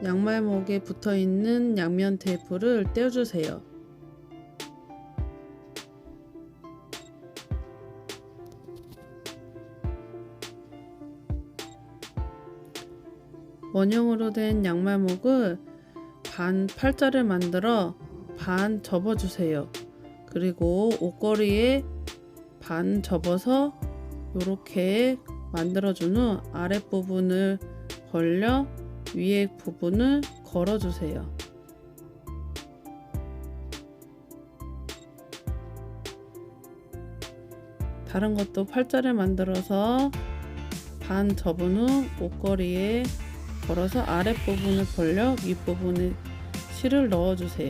양말목에 붙어있는 양면 테이프를 떼어주세요. 원형으로 된 양말목을 반 팔자를 만들어 반 접어주세요. 그리고 옷걸이에 반 접어서 이렇게 만들어준 후 아랫부분을 벌려 위에 부분을 걸어주세요. 다른 것도 팔자를 만들어서 반 접은 후 옷걸이에 걸어서 아랫부분을 벌려 윗부분에 실을 넣어주세요.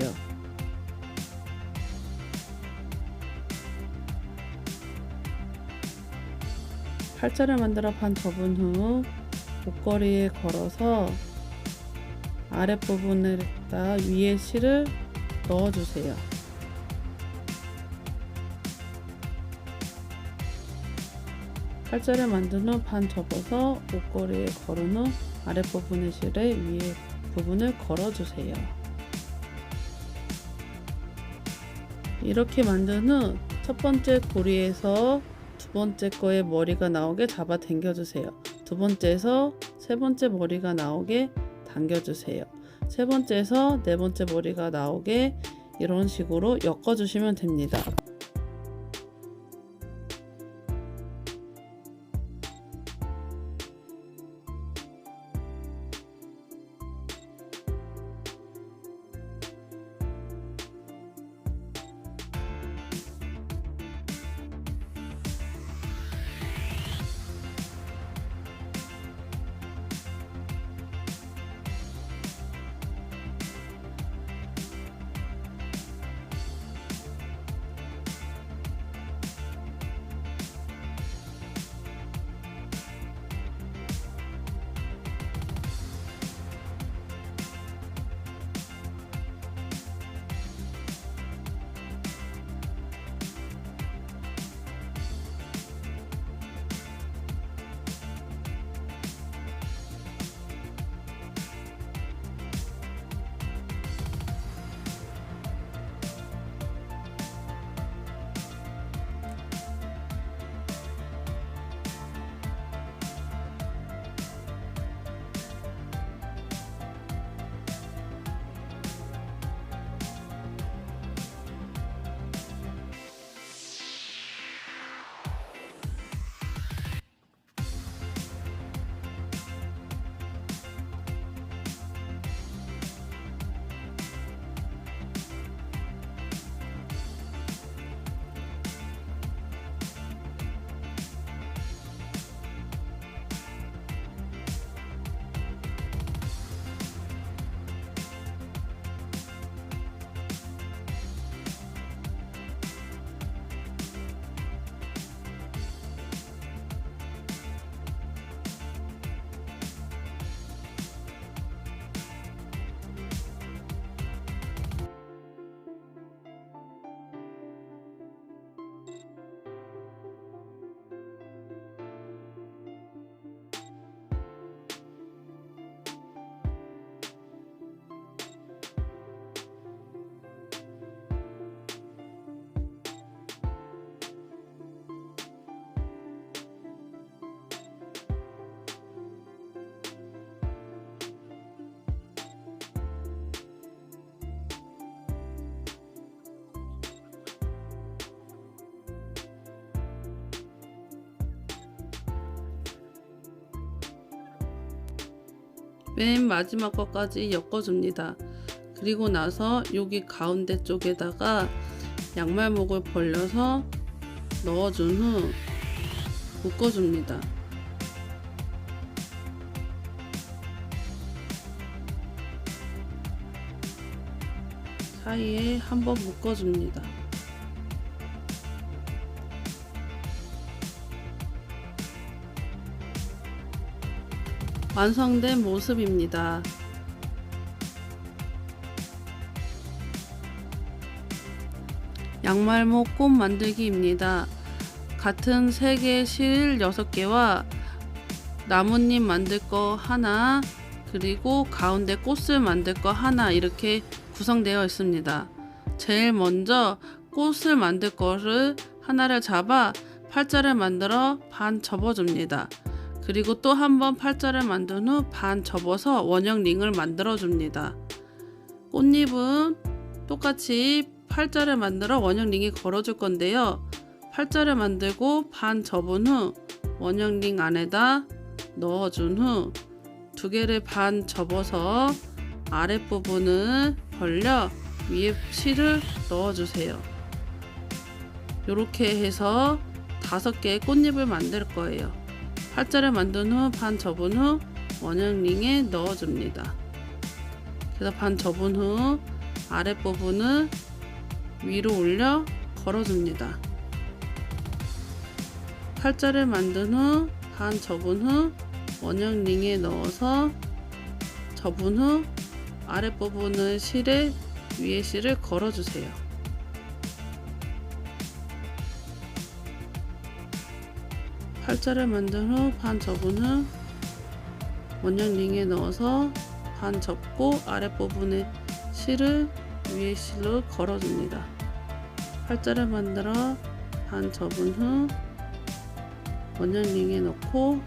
팔자를 만들어 반 접은 후 옷걸이에 걸어서 아랫부분에다 위에 실을 넣어주세요. 팔자를 만든 후 반 접어서 옷걸이에 걸은 후 아랫부분의 실에 위에 부분을 걸어주세요. 이렇게 만든 후 첫 번째 고리에서 두 번째 거의 머리가 나오게 잡아 당겨주세요. 두 번째에서 세 번째 머리가 나오게 당겨주세요. 세 번째에서 네 번째 머리가 나오게 이런 식으로 엮어주시면 됩니다. 맨 마지막 것까지 엮어줍니다. 그리고 나서 여기 가운데 쪽에다가 양말목을 벌려서 넣어준 후 묶어줍니다. 사이에 한번 묶어줍니다. 완성된 모습입니다. 양말목 꽃 만들기입니다. 같은 3개 실 6개와 나뭇잎 만들 거 하나, 그리고 가운데 꽃을 만들 거 하나 이렇게 구성되어 있습니다. 제일 먼저 꽃을 만들 거를 하나를 잡아 팔자를 만들어 반 접어줍니다. 그리고 또 한 번 팔자를 만든 후 반 접어서 원형 링을 만들어 줍니다. 꽃잎은 똑같이 팔자를 만들어 원형 링에 걸어줄 건데요. 팔자를 만들고 반 접은 후 원형 링 안에다 넣어준 후 두 개를 반 접어서 아랫부분을 벌려 위에 실을 넣어주세요. 이렇게 해서 5개의 꽃잎을 만들 거예요. 팔자를 만든 후 반 접은 후 원형 링에 넣어줍니다. 그래서 반 접은 후 아랫부분을 위로 올려 걸어줍니다. 팔자를 만든 후 반 접은 후 원형 링에 넣어서 접은 후 아랫부분을 실에 위에 실을 걸어주세요. 팔자를 만든 후 반 접은 후 원형 링에 넣어서 반 접고 아랫부분에 실을 위에 실로 걸어줍니다. 팔자를 만들어 반 접은 후 원형 링에 넣고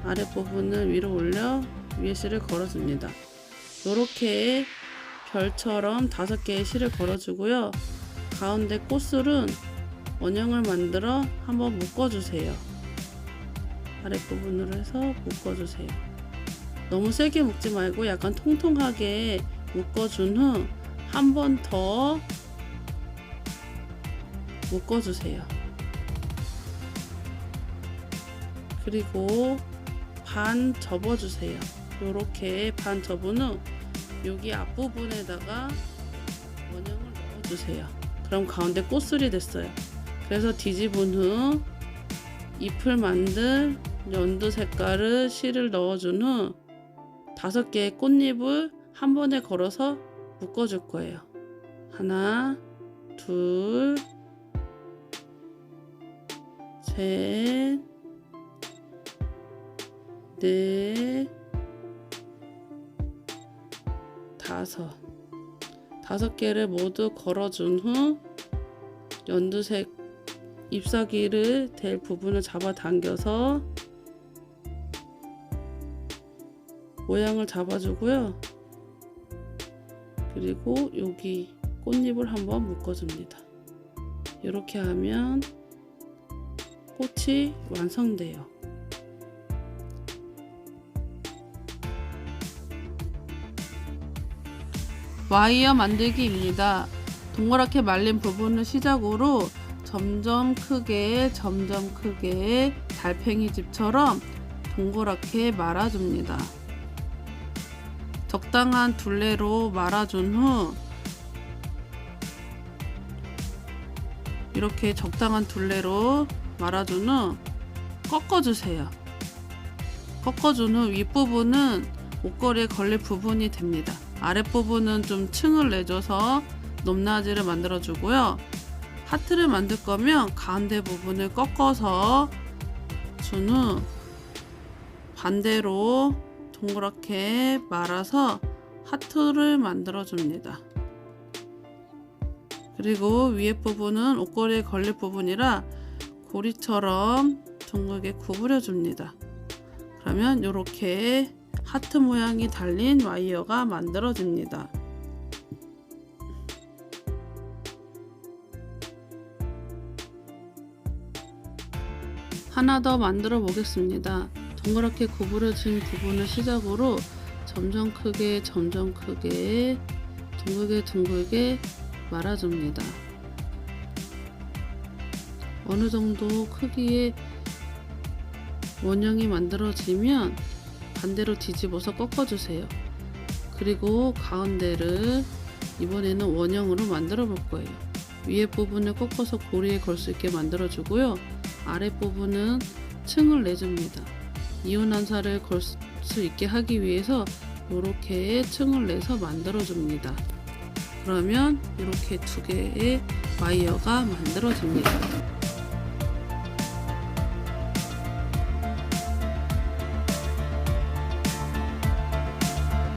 아랫부분을 위로 올려 위에 실을 걸어줍니다. 이렇게 별처럼 5개의 실을 걸어주고요. 가운데 꽃술은 원형을 만들어 한번 묶어주세요. 아랫부분으로 해서 묶어주세요. 너무 세게 묶지 말고 약간 통통하게 묶어준 후 한 번 더 묶어주세요. 그리고 반 접어주세요. 이렇게 반 접은 후 여기 앞부분에다가 원형을 넣어주세요. 그럼 가운데 꽃술이 됐어요. 그래서 뒤집은 후 잎을 만들 연두 색깔을 실을 넣어준 후 5개의 꽃잎을 한 번에 걸어서 묶어줄 거예요. 하나, 둘, 셋, 넷, 5개를 모두 걸어준 후 연두색 잎사귀를 될 부분을 잡아당겨서 모양을 잡아주고요. 그리고 여기 꽃잎을 한번 묶어줍니다. 이렇게 하면 꽃이 완성돼요. 와이어 만들기입니다. 동그랗게 말린 부분을 시작으로 점점 크게 달팽이 집처럼 동그랗게 말아줍니다. 적당한 둘레로 말아준 후 이렇게 적당한 둘레로 말아준 후 꺾어주세요. 꺾어준 후 윗부분은 옷걸이에 걸릴 부분이 됩니다. 아랫부분은 좀 층을 내줘서 높낮이를 만들어 주고요. 하트를 만들 거면 가운데 부분을 꺾어서 준 후 반대로 동그랗게 말아서 하트를 만들어 줍니다. 그리고 위에 부분은 옷걸이에 걸릴 부분이라 고리처럼 둥글게 구부려 줍니다. 그러면 이렇게 하트 모양이 달린 와이어가 만들어집니다. 하나 더 만들어 보겠습니다. 동그랗게 구부러진 부분을 시작으로 점점 크게 둥글게 말아줍니다. 어느 정도 크기의 원형이 만들어지면 반대로 뒤집어서 꺾어주세요. 그리고 가운데를 이번에는 원형으로 만들어 볼 거예요. 위에 부분을 꺾어서 고리에 걸 수 있게 만들어 주고요. 아랫 부분은 층을 내줍니다. 이온환사를 걸 수 있게 하기 위해서 이렇게 층을 내서 만들어 줍니다. 그러면 이렇게 2개의 와이어가 만들어집니다.